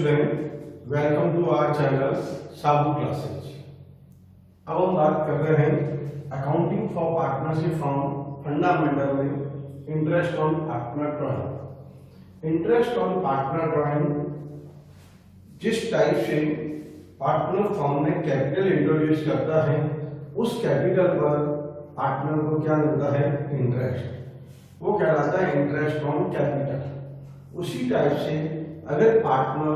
Student, welcome to our channel Sabu classes. अब हम बात कर रहे हैं accounting for partnership from fundamental में interest on partner drawing. Interest on partner drawing जिस टाइप से पार्टनर फॉर्म में कैपिटल इंट्रोड्यूस करता है उस कैपिटल पर पार्टनर को क्या मिलता है, इंटरेस्ट, वो कहलाता है इंटरेस्ट ऑन कैपिटल। उसी टाइप से अगर पार्टनर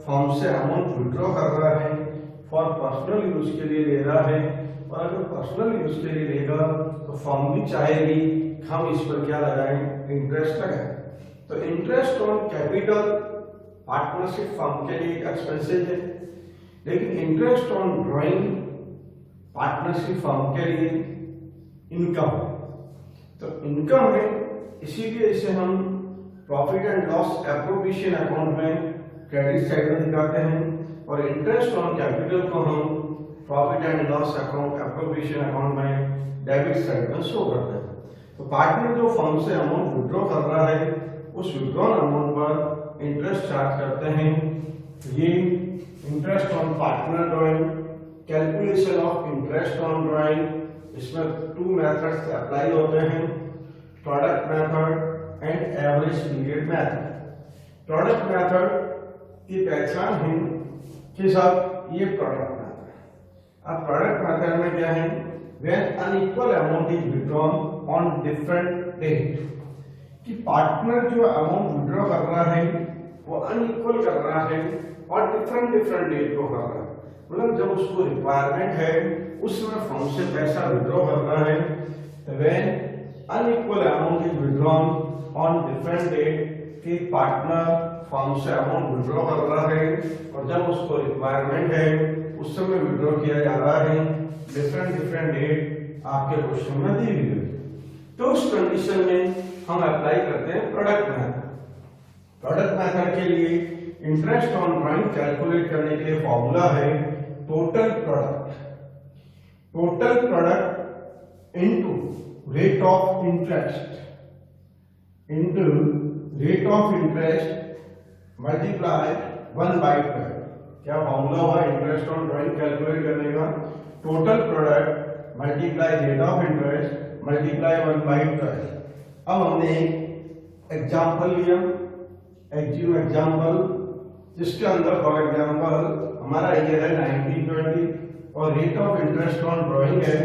फॉर्म से अमाउंट विड्रॉ कर रहा है फॉर पर्सनल यूज के लिए ले रहा है, और अगर पर्सनल यूज के लिए लेगा तो फॉर्म भी चाहेगी हम इस पर क्या लगाएं, इंटरेस्ट लगाएं। तो interest on capital partnership form के लिए एक्सपेंसेस है, लेकिन interest on drawing partnership form के लिए इनकम है। तो इनकम है, इसीलिए इसे हम profit and loss appropriation account में क्रेडिट साइड में दिखाते हैं, और इंटरेस्ट ऑन कैपिटल को हम profit and loss account appropriation account में डेबिट साइड में शो करते हैं। तो पार्टनर जो फर्म से अमाउंट विड्रॉ कर रहा है उस विड्रॉल अमाउंट पर इंटरेस्ट चार्ज करते हैं। ये interest on partner drawing, calculation of interest on drawing, इसमें 2 मेथड्स अप्लाई होते हैं, product method and average period method. Product method की पहचान है कि साहब ये प्रोडक्ट मेथड। अब प्रोडक्ट मेथड में क्या है, when unequal amount is withdrawn on different date, कि पार्टनर जो अमाउंट विड्रॉ कर रहा है वो अनइक्वल कर रहा है और डिफरेंट डेट को कर रहा है। मतलब जब उसको रिक्वायरमेंट है उस समय फर्म से पैसा विड्रॉ कर रहा है, when unequal amount is withdrawn on different date, कि पार्टनर फर्म से अमाउंट विड्रॉ कर रहा है और जब उसको रिक्वायरमेंट है उस समय विड्रॉ किया जा रहा है, डिफरेंट डेट आपके क्वेश्चन में दी हुई है। तो उस कंडीशन में हम अप्लाई करते हैं प्रोडक्ट मेथड। प्रोडक्ट मेथड के लिए इंटरेस्ट ऑन ड्राइंग कैलकुलेट करने के लिए फॉर्मूला है total product into rate of interest multiply 1/12। क्या फॉर्मूला हुआ इंटरेस्ट ऑन ड्राइंग कैलकुलेट करने का, total product multiply rate of interest multiply 1/12। अब हमने एक एग्जांपल लिया, एग्जांपल जिसके अंदर फॉर एग्जांपल हमारा ईयर है 1920 और rate of interest on drawing है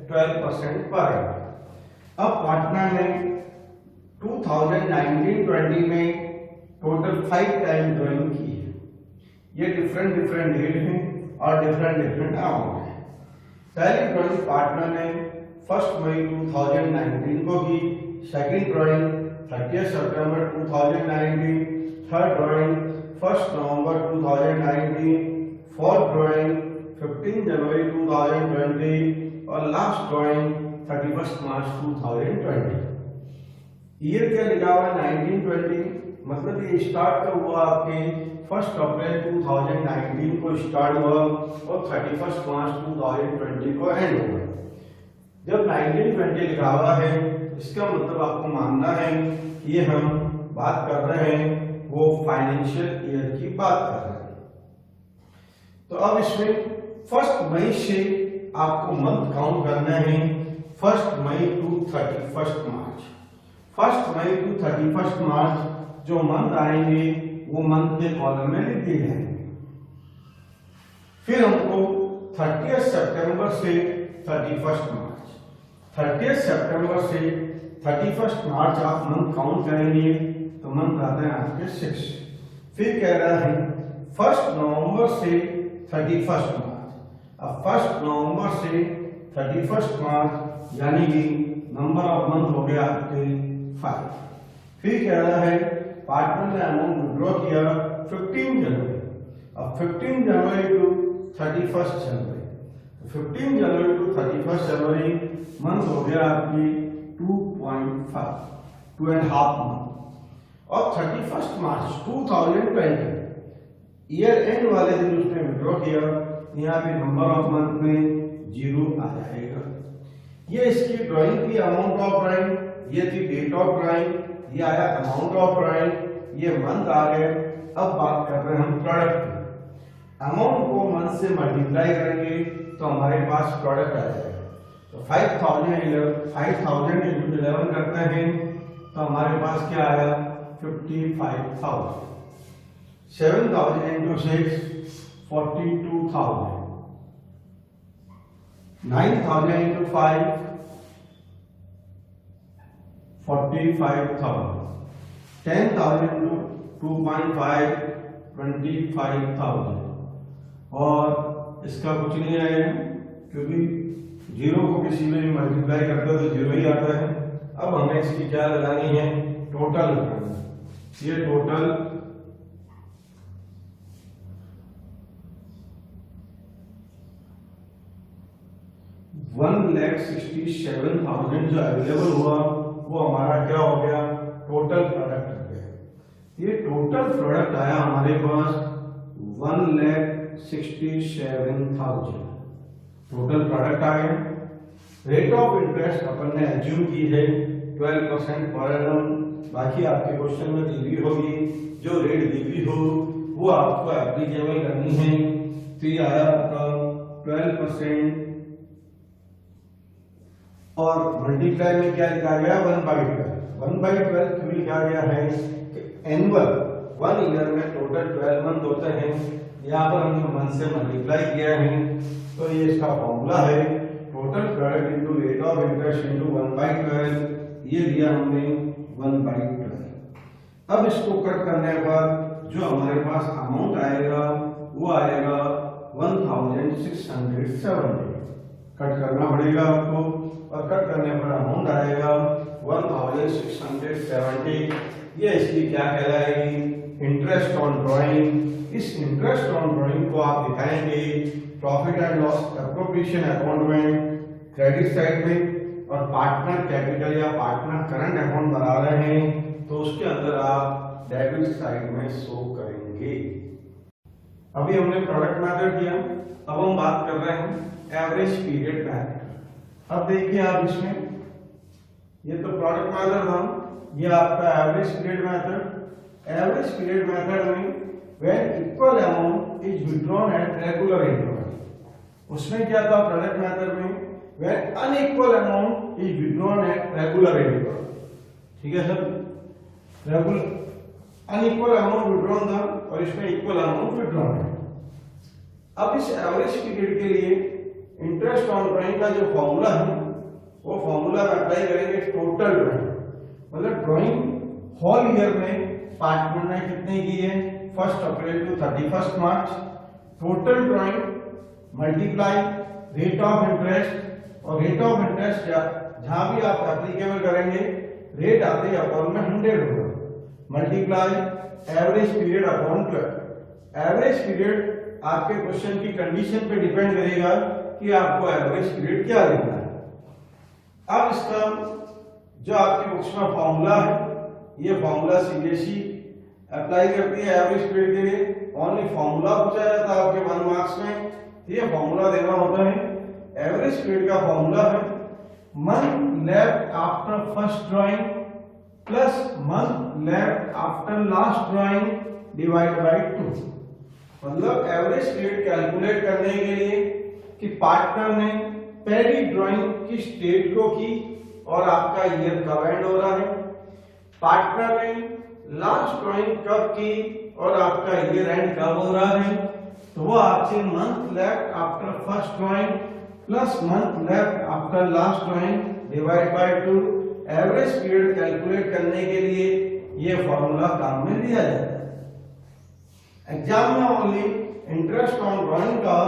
12% पर एनम। अब पार्टनर ने 2019-20 में टोटल 5 टाइम ड्राइंग की है। ये डिफरेंट डेट हैं और डिफरेंट अमाउंट है। पहली ड्राइंग पार्टनर ने 1 मई 2019 को की, सेकंड ड्राइंग 30 सितंबर 2019, थर्ड ड्राइंग 1 नवंबर 2019, फोर्थ ड्राइंग 15 जनवरी 2020 और लास्ट ड्राइंग 31 मार्च 2020। ईयर क्या लिखा हुआ है 1920, मतलब ये स्टार्ट कब हुआ आपके 1 अप्रैल 2019 को स्टार्ट हुआ और 31 मार्च 2020 को एंड हुआ। जब 1920 लिखा हुआ है इसका मतलब आपको मानना है कि ये हम बात कर रहे हैं वो फाइनेंशियल ईयर की बात कर रहे हैं। तो अब इसमें 1 मई से आपको मंथ काउंट करना है, 1 मई टू 31 मार्च। 1 मई टू 31 मार्च जो मंथ आएंगे वो मंथ के कॉलम में लिख दिए जाएंगे। फिर हमको 30 सितंबर से 31 मार्च, 30 सितंबर से 31 मार्च आप मंथ काउंट करेंगे तो मंथ आते हैं आपके 6। फिर कह रहा है 1 नवंबर से 31 मार्च। अब 1 नवंबर से 31 मार्च यानी कि नंबर ऑफ मंथ हो गया आपके 5। फिर कह रहा है पार्टनर ने अमाउंट विड्रॉ किया 15 जनवरी। अब 15 जनवरी टू 31 जनवरी, 15 जनवरी टू 31 जनवरी मंथ हो गया आपकी 2.5, 2.5 मंथ। और 31 मार्च 2020 ईयर एंड वाले दिन उसने विड्रॉ किया, यहाँ पे नंबर ऑफ मंथ में 0 आ जाएगा। ये इसकी ड्राइंग की अमाउंट ऑफ ड्राइंग, ये थी डेट ऑफ ड्राइंग, ये आया अमाउंट ऑफ ड्राइंग, ये मंथ आ गए। अब बात कर रहे हैं हम प्रोडक्ट की। अमाउंट को मंथ से मल्टीप्लाई करेंगे तो हमारे पास प्रोडक्ट आ जाएगा। तो 5000 इंटू 11 करते हैं तो हमारे पास क्या आया 55,000। 7000 इंटू 6 42,000। 9,000 इंटू 5 45,000। 10,000 इंटू 2.5 25,000। और इसका कुछ नहीं आएगा क्योंकि जीरो को किसी में भी मल्टीप्लाई करते हो तो जीरो ही आता है। अब हमें इसकी क्या लगानी है, टोटल लगानी है। ये टोटल 1,67,000 जो अवेलेबल हुआ वो हमारा क्या हो गया, टोटल प्रोडक्ट हो गया। ये टोटल प्रोडक्ट आया हमारे पास 1,67,000 टोटल प्रोडक्ट आ गया। रेट ऑफ इंटरेस्ट अपन ने एज्यूम की है 12% पर एनम। बाकी आपके क्वेश्चन में दी हुई होगी, जो रेट दी हुई हो वो आपको एप्लीकेबल करनी है। तो ये आया आपका 12% और मल्टीप्लाई में क्या लिखा गया 1/12। 1/12 क्यों लिखा गया है कि एनुअल 1 ईयर में टोटल 12 मंथ होते हैं। यहाँ पर हमने मंथ से मल्टीप्लाई किया है तो ये इसका फॉर्मूला है total product into rate of interest into 1/12। ये दिया हमने 1/12। अब इसको कट करने पर जो हमारे पास अमाउंट आएगा वो आएगा 1,670। कट करना पड़ेगा आपको और कट करने पर अमाउंट आएगा 1,670। ये इसकी क्या कहलाएगी, इंटरेस्ट ऑन ड्राइंग। इस इंटरेस्ट ऑन ड्राइंग को आप दिखाएंगे profit and loss appropriation account में क्रेडिट साइड में, और पार्टनर कैपिटल या पार्टनर करंट अकाउंट बना रहे हैं तो उसके अंदर आप डेबिट साइड में शो करेंगे। अभी हमने प्रोडक्ट मेथड किया, अब हम बात कर रहे हैं एवरेज पीरियड मेथड। अब देखिए आप इसमें, ये तो प्रोडक्ट मेथड था, ये आपका average period method. Average period method में when equal amount is withdrawn at regular interval, उसमें क्या था प्रोडक्ट मेथड में when unequal amount is withdrawn at regular interval. ठीक है sir, regular unequal amount withdrawn था और इसमें इक्वल अमाउंट विथड्रॉन है। अब इस एवरेज पीरियड के लिए इंटरेस्ट ऑन ड्राइंग का जो फॉर्मूला है वो फॉर्मूला अप्लाई करेंगे टोटल ड्राइंग, मतलब ड्राइंग होल ईयर में पार्टनर ने कितने की है 1 April to 31 March. Total drawing multiply rate of interest, और रेट ऑफ इंटरेस्ट जहां भी आप एप्लीकेबल करेंगे रेट आते अपॉन में 100 होगा, multiply average period upon 12। Average period आपके क्वेश्चन की कंडीशन पे डिपेंड करेगा कि आपको एवरेज पीरियड क्या लेना है। अब इसका जो आपकी बुक्स में फॉर्मूला है, ये फॉर्मूला सीबीएसई अप्लाई करती है एवरेज पीरियड के लिए। ओनली फॉर्मूला पूछा जाता है आपके 1 मार्क्स में, ये फॉर्मूला देना होता है। एवरेज पीरियड का फॉर्मूला है month left after first drawing plus month left after last drawing divide by 2। मतलब एवरेज पीरियड कैलकुलेट करने के लिए कि पार्टनर ने पहली ड्राइंग किस डेट को की और आपका ईयर कब एंड हो रहा है, पार्टनर ने लास्ट ड्राइंग कब की और आपका ईयर एंड कब हो रहा है, तो वो आपसे month left after first drawing plus month left after last drawing divide by 2। Average period calculate करने के लिए ये फॉर्मूला काम में लिया जाता है। एग्जाम में ओनली इंटरेस्ट ऑन ड्राइंग का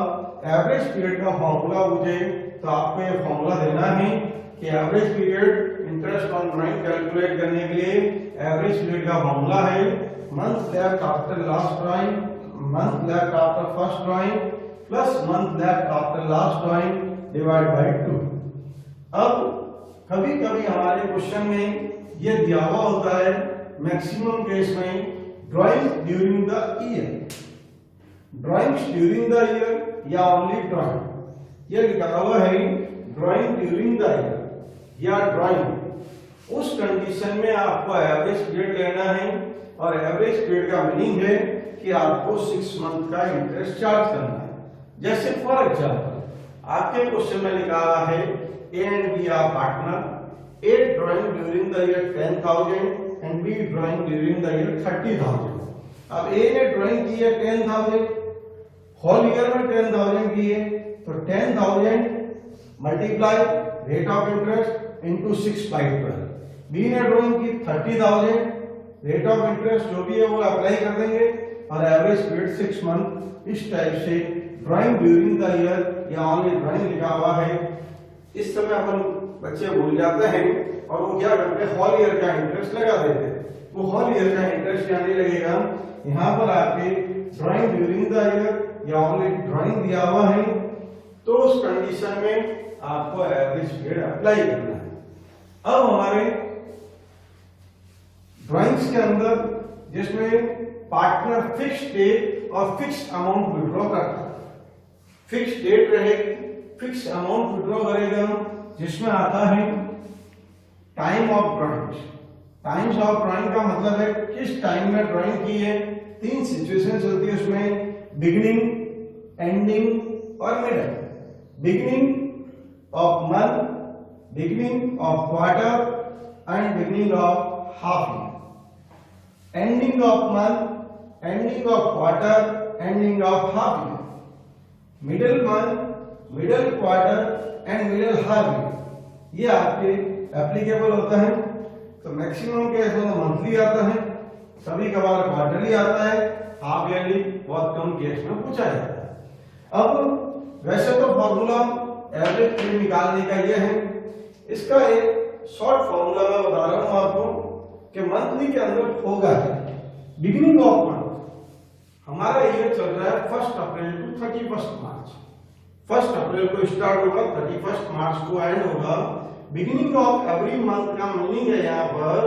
एवरेज पीरियड का फॉर्मूला पूछे तो आपको ये फॉर्मूला देना है कि average period interest on drawing calculate करने के लिए एवरेज पीरियड का फॉर्मूला है month left after last drawing, month left after first drawing plus month left after last drawing divide by 2। अब कभी कभी हमारे क्वेश्चन में ये दिया हुआ होता है मैक्सिमम केस में drawing during the year, drawings during the year या ओनली ड्राइंग, ये लिखा हुआ है ड्राइंग ड्यूरिंग द ईयर या ड्राइंग। उस कंडीशन में आपको एवरेज पीरियड लेना है और एवरेज पीरियड का मीनिंग है कि आपको 6 मंथ का इंटरेस्ट चार्ज करना है। जैसे फॉर एग्जांपल आपके क्वेश्चन में लिखा हुआ है A and B are partner, A drawing during the year 10,000 and B drawing during the year 30,000। अब A ने ड्राइंग की है 10,000, होल ईयर में 10,000 की है, तो 10,000 multiply rate of interest into 6/12। B ने ड्राइंग की 30,000, रेट ऑफ इंटरेस्ट जो भी है वो अप्लाई कर देंगे और एवरेज पीरियड 6 मंथ। इस टाइप से ड्राइंग ड्यूरिंग द ईयर या ओनली ड्राइंग लिखा हुआ है। इस समय अपन बच्चे भूल जाते हैं और वो क्या करते हैं, होल ईयर का इंटरेस्ट लगा देते हैं। वो होल ईयर का इंटरेस्ट यहाँ नहीं लगेगा, यहाँ पर आपके ड्राइंग ड्यूरिंग द ईयर या ओनली ड्राइंग दिया हुआ है, तो उस कंडीशन में आपको एवरेज पीरियड अप्लाई करना है। अब हमारे ड्राइंग्स के अंदर जिसमें पार्टनर फिक्स डेट और फिक्स अमाउंट विड्रॉ करता है, फिक्स डेट रहेगी, फिक्स अमाउंट विड्रॉ करेगा, जिसमें आता है time of drawing. Times of drawing का मतलब है किस टाइम में ड्राइंग की है। 3 सिचुएशंस होती है उसमें, बिगिनिंग, एंडिंग और middle. Beginning of month, beginning of quarter and beginning of half year. Ending of month, ending of quarter, ending of half year. Middle month, middle quarter and middle half year, ये आपके applicable होता है। तो maximum case में monthly आता है, कभी कभार क्वार्टरली आता है, हाफ ईयरली बहुत कम केस में पूछा जाता है। अब वैसे तो फॉर्मूला एवरेज पीरियड निकालने का ये है, इसका एक शॉर्ट फॉर्मूला मैं बता रहा हूं आपको कि मंथली के अंदर होगा बिगिनिंग ऑफ मंथ। हमारा ये चल रहा है 1 अप्रैल टू 31 मार्च। 1 अप्रैल को स्टार्ट होगा, 31 मार्च को एंड होगा। बिगिनिंग ऑफ एवरी मंथ का मीनिंग है यहाँ पर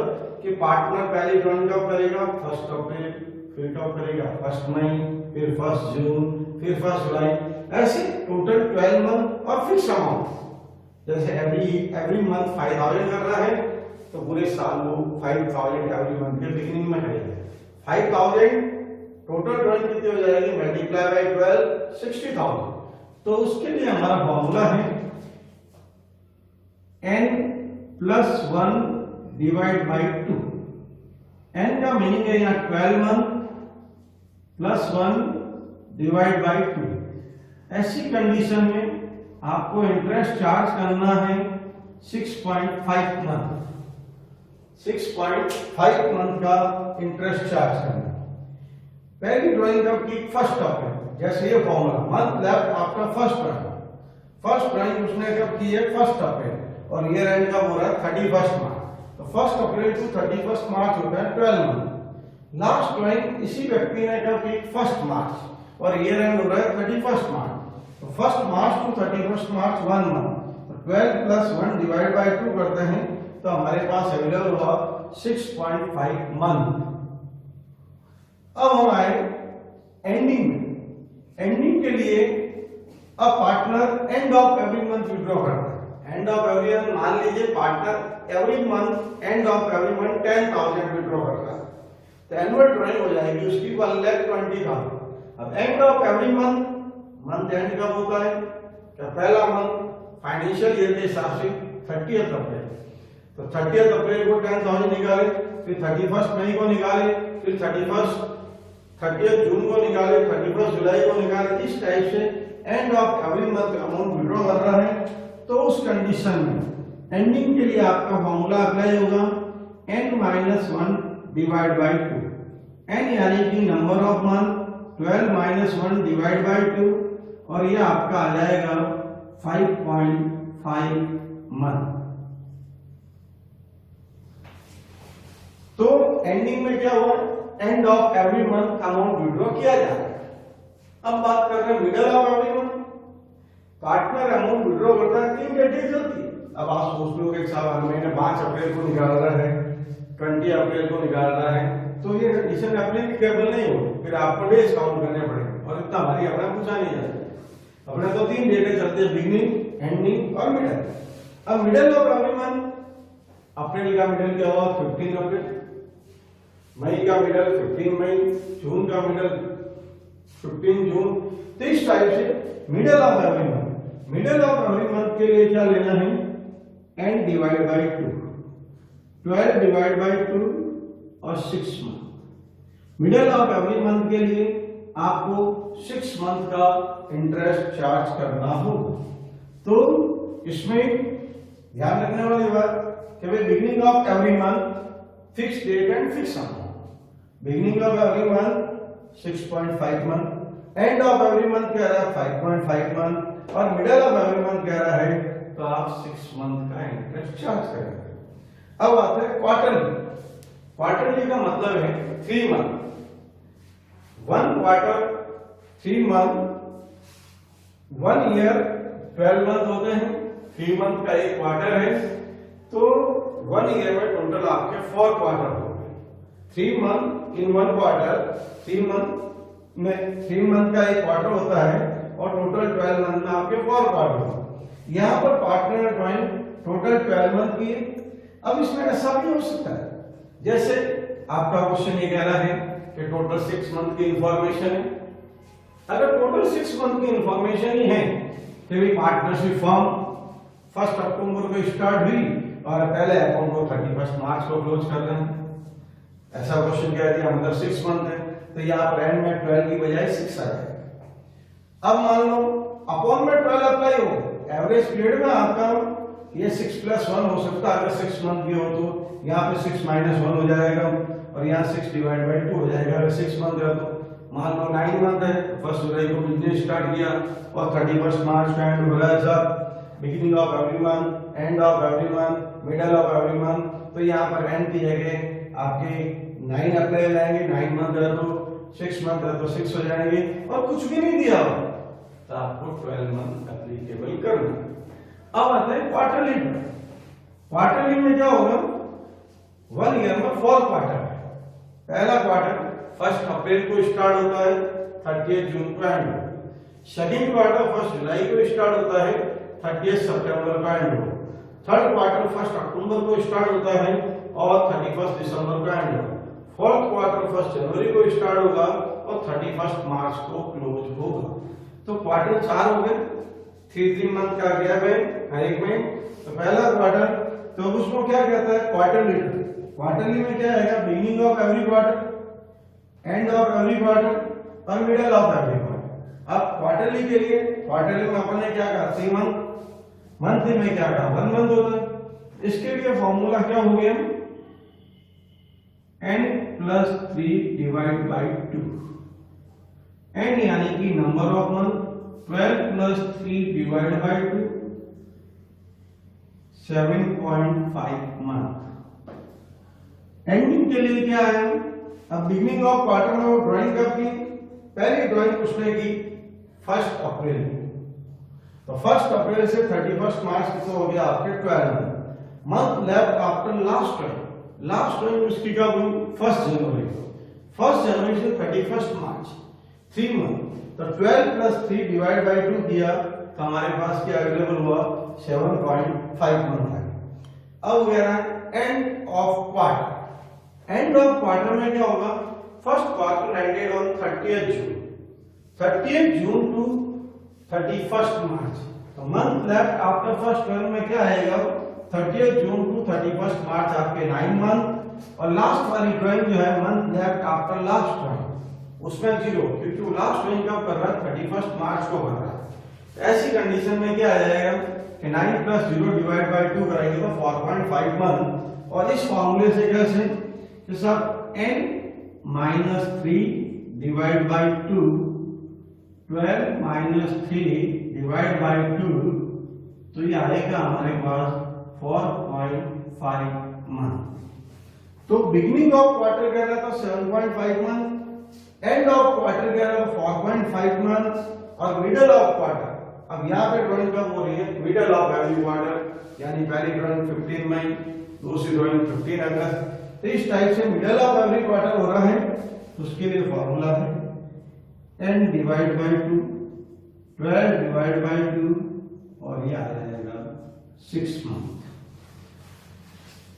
कि पार्टनर पहले ड्राइंग कब करेगा, 1 अप्रैल, फिर कब करेगा 1 मई, फिर 1 जून, फिर 1 जुलाई, ऐसे टोटल 12 मंथ और फिक्स अमाउंट। जैसे एवरी मंथ 5,000 कर रहा है तो पूरे साल वो 5,000 एवरी मंथ के बिगिनिंग में करेगा। 5,000 टोटल ड्राइंग कितनी हो जाएगी, मल्टीप्लाई बाय 12, 60,000। तो उसके लिए हमारा फॉर्मूला है n + 1 डिवाइड बाय 2। n का मीनिंग है यहाँ 12 मंथ + 1 डिवाइड बाय 2। ऐसी कंडीशन में आपको इंटरेस्ट चार्ज करना है 6.5 मंथ। 6.5 मंथ का इंटरेस्ट चार्ज करना। पहली ड्राइंग कब की, 1 अप्रैल। जैसे ये formula, month left after first drawing. First drawing उसने कब की है, 1 अप्रैल, और ईयर एंड कब हो रहा है, 31 मार्च। तो 1 अप्रैल टू 31 मार्च होता है 12 मंथ। लास्ट ड्राइंग इसी व्यक्ति ने कब की, 1 मार्च, और ईयर एंड हो रहा है 31 मार्च। तो 1 March two 31 March 1 month. 12 + 1 divide by 2 करते हैं तो हमारे पास अवेलेबल हुआ 6.5 मंथ। अब हम आए एंडिंग में। एंडिंग के लिए अब partner and of every month withdraw करता है। एंड ऑफ एवरी मंथ, मान लीजिए partner every month, end of every month 10,000 withdraw करता है, तो एनुअल ड्राइंग हो जाएगी उसकी 1,20,000। अब and of every month, month and कब होता है, क्या पहला मंथ फाइनेंशियल ईयर के हिसाब से 30 अप्रैल। तो 30 अप्रैल को 10,000 निकाले, फिर 31 मई को निकाले, फिर 30 जून को निकाले, 31 जुलाई को निकाले। इस टाइप से and of every month amount withdraw कर रहा है। तो उस कंडीशन में एंडिंग के लिए आपका फॉर्मूला अप्लाई होगा n - 1 डिवाइड बाय 2। n यानी कि number of month, 12 - 1 divide by 2, और ये आपका आ जाएगा 5.5 मंथ। तो एंडिंग में क्या हुआ, and of every month amount withdraw किया जाएगा। अब बात कर रहे हैं middle of every month. Partner amount withdraw करता है 3 डेट चलती है। अब आप सोच लो कि साहब मैंने 5 अप्रैल को निकाल रहा है, 20 अप्रैल को निकाल रहा है, तो ये कंडीशन एप्लीकेबल नहीं होगी। फिर आपको डेज काउंट करने पड़ेंगे और इतना भारी अपना पूछा नहीं जाता। अपने तो 3 डेटें चलती है, बिगिनिंग, एंडिंग और मिडल। अब मिडल ऑफ एवरी मंथ, अप्रैल का मिडल क्या हुआ, 15 अप्रैल। मई का मिडल 15 मई, जून का मिडल 15 जून। तो इस टाइप से middle of every month, middle of every month के लिए क्या लेना है, n divide by 2, 12 divide by 2 और 6 month. Middle of every month के लिए आपको 6 मंथ का इंटरेस्ट चार्ज करना होगा। तो इसमें ध्यान रखने वाली बात कि भाई beginning of every month fix date and fix amount. Beginning of every month 6.5 month, end of every month कह रहा है 5.5 मंथ और मिडल ऑफ एवरी मंथ कह रहा है तो आप 6 मंथ का इंटरेस्ट चार्ज करेंगे। अब आते हैं क्वार्टरली। क्वार्टरली का मतलब है 3 month, 1 quarter 3 month, 1 year 12 month होते हैं, 3 मंथ का एक क्वार्टर है, तो 1 ईयर में टोटल आपके 4 क्वार्टर हो गए। 3 मंथ इन 1 क्वार्टर, 3 मंथ में 3 मंथ का एक क्वार्टर होता है और टोटल 12 मंथ में आपके 4 क्वार्टर होते हैं। यहाँ पर पार्टनर ने ड्राइंग टोटल 12 मंथ की। अब इसमें ऐसा भी हो सकता है जैसे आपका क्वेश्चन ये कह रहा है कि टोटल 6 मंथ की इंफॉर्मेशन है। अगर टोटल 6 मंथ की इंफॉर्मेशन ही है तो भी पार्टनरशिप फॉर्म 1 अक्टूबर को स्टार्ट हुई और पहले अकाउंट को 31 मार्च को क्लोज कर रहे हैं। ऐसा क्वेश्चन कह दिया, मतलब 6 मंथ है तो यहाँ पर एंड में 12 की बजाय 6 आ जाएगा। अब मान लो अपॉन में 12 अप्लाई हो, एवरेज पीरियड में आपका ये 6 + 1 हो सकता है। अगर 6 मंथ की हो तो यहाँ पे 6 - 1 हो जाएगा और यहाँ 6 डिवाइड बाय 2 हो जाएगा। अगर 6 मंथ है तो मान लो 9 मंथ है, 1 जुलाई को बिजनेस स्टार्ट किया और 31 मार्च का एंड हो रहा है सब। Beginning of every month, end of every month, middle of every month, तो यहाँ पर एंड की जगह आपके 9 अप्लाई हो जाएंगे। 9 मंथ है तो 6 मंथ है तो 6 हो जाएंगे और कुछ भी नहीं दिया हो तो आपको 12 मंथ एप्लीकेबल करना। अब आते हैं क्वार्टरली। क्वार्टरली में क्या होगा, 1 ईयर में 4 क्वार्टर है। पहला क्वार्टर 1 अप्रैल को स्टार्ट होता है, 30 जून को एंड हो। सेकंड क्वार्टर 1 जुलाई को स्टार्ट होता है, 30 सितंबर का एंड हो। थर्ड क्वार्टर 1 अक्टूबर को स्टार्ट होता है और 31 दिसंबर का एंड हो। फोर्थ क्वार्टर 1 जनवरी को स्टार्ट होगा और 31 मार्च को क्लोज होगा। तो क्वार्टर 4 हो गए, 3 मंथ का गैप है हर एक में। तो पहला क्वार्टर तो उसको क्या कहता है, क्वार्टरली। क्वार्टरली में क्या आएगा, beginning of every quarter, end of every quarter और मिडल ऑफ एवरी क्वार्टर। अब क्वार्टरली के लिए, क्वार्टरली में अपन ने क्या कहा, 3 मंथ, मंथली में क्या कहा 1 मंथ होता है। इसके लिए फॉर्मूला क्या हो गया, n + 3 डिवाइड बाय 2। n यानी कि number of month, 12 + 3 divide by 2, 7.5 month. Ending के लिए क्या है, अब बिगिनिंग ऑफ क्वार्टर में वो ड्राइंग कब की, पहली ड्राइंग उसने की 1 अप्रैल। तो 1 अप्रैल से 31 मार्च तक हो गया आपके 12 month left after last drawing. Last drawing उसकी कब हुई, 1 जनवरी को। 1 जनवरी से 31 मार्च 3 मंथ। तो 12 + 3 डिवाइड बाय 2 किया तो हमारे पास क्या अवेलेबल हुआ, 7.5 मंथ है। अब गया end of quarter. End of quarter में क्या होगा, first quarter ended on 30 June, 30 June to 31 March. तो मंथ लेफ्ट आफ्टर फर्स्ट 12 में क्या आएगा, 30 जून टू 31 मार्च आपके 9 मंथ। और लास्ट वाली ड्राइंग जो है month left after last drawing, उसमें 0, क्योंकि वो लास्ट ड्राइंग कब कर रहा है, 31 मार्च को कर रहा है। तो ऐसी कंडीशन में क्या आ जाएगा कि 9 + 0 डिवाइड बाय 2 करेंगे तो 4.5 मंथ। और इस फॉर्मूले से कैसे कि सब n - 3 divide by 2, 12 - 3 divide by 2, तो ये आएगा हमारे पास 4.5 मंथ। तो बिगिनिंग ऑफ क्वार्टर कह रहा था 7.5 मंथ, एंड ऑफ क्वार्टर कह रहा था 4.5 मंथ और मिडल ऑफ क्वार्टर। अब यहाँ पे ड्राइंग कब हो रही है, मिडल ऑफ एवरी क्वार्टर, यानी पहली ड्राइंग 15 मई, दूसरी ड्राइंग 15 अगस्त। तो इस टाइप से मिडल ऑफ एवरी क्वार्टर हो रहा है, तो उसके लिए फॉर्मूला है n divide by 2, 12 divide by 2 और ये आ जाएगा 6 मंथ।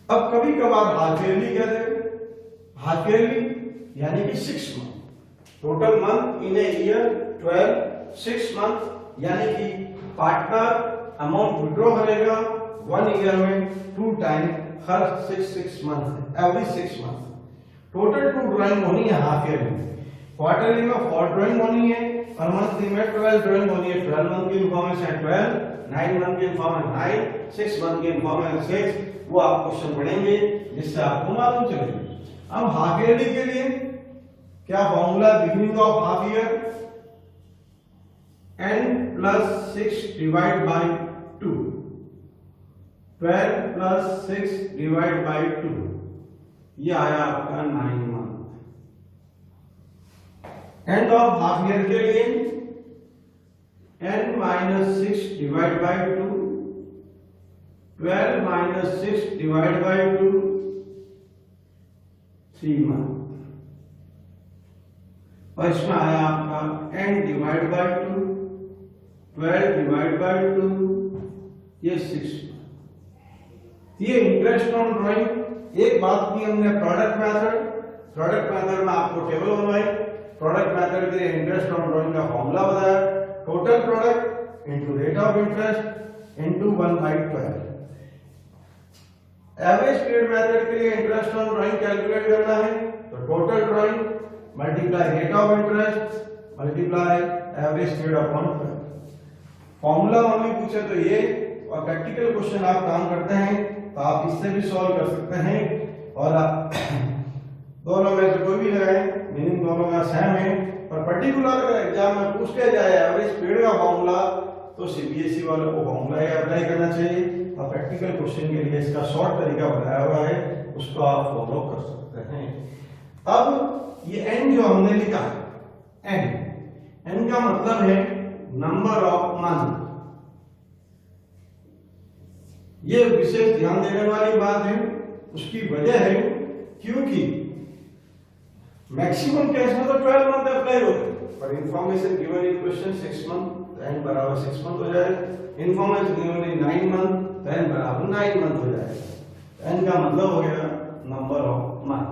अब कभी कभार हाफ ईयरली कह दे, हाफ ईयरली यानी कि 6 month, total month in a year 12, 6 month यानी कि पार्टनर अमाउंट विड्रॉ करेगा 1 ईयर में 2 टाइम हर 6 month, every 6 month. Total 2 drawing होनी है हाफ ईयरली, क्वार्टरली में 4 ड्राइंग होनी है और मंथली में 12 ड्राइंग होनी है। 12 मंथ की इन्फॉर्मेशन है 12, 9 मंथ की इन्फॉर्मेशन 9, 6 मंथ की इन्फॉर्मेशन 6, वो आप क्वेश्चन पढ़ेंगे जिससे आपको मालूम चलेगी। अब हाफ ईयरली के लिए क्या formula, beginning of half year n plus 6 divide by 2, 12 plus 6 divide by 2, ये आया आपका 9 month. End of half year के लिए n minus 6 divide by 2, 12 minus 6 divide by 2, 3 month. और इसमें आया आपका n divide by 2, 12 divide by 2, ये 6 मंथ। ये इंटरेस्ट ऑन ड्राइंग। एक बात की हमने प्रोडक्ट मेथड में आपको टेबल बनवाई, प्रोडक्ट मेथड के लिए इंटरेस्ट ऑन ड्राइंग का फॉर्मूला बताया, total product into rate of interest into 1/12। Average period method के लिए इंटरेस्ट ऑन ड्राइंग कैलकुलेट करना है तो total drawing multiply rate of interest multiply average period upon 12। Formula only पूछे तो ये, और प्रैक्टिकल क्वेश्चन आप काम करते हैं तो आप इससे भी सॉल्व कर सकते हैं। और आप दोनों में से कोई भी लगाएं, मीनिंग दोनों का सेम है, पर पर्टिकुलर एग्जाम में पूछ लिया जाए एवरेज पीरियड का फॉर्मूला तो सीबीएसई वालों को फॉर्मूला ही अप्लाई करना चाहिए। और प्रैक्टिकल क्वेश्चन के लिए इसका शॉर्ट तरीका बताया हुआ है, उसको आप फॉलो कर सकते हैं। अब ये n जो हमने लिखा है, n का मतलब है नंबर ऑफ मंथ। ये विशेष ध्यान देने वाली बात है, उसकी वजह है क्योंकि मैक्सिमम केस में तो 12 मंथ अप्लाई होते हैं, पर information given in question 6 month तो n बराबर 6 मंथ हो जाएगा। इंफॉर्मेशन गिवन इन 9 मंथ तो n बराबर 9 मंथ हो जाएगा। n का मतलब हो गया नंबर ऑफ मंथ।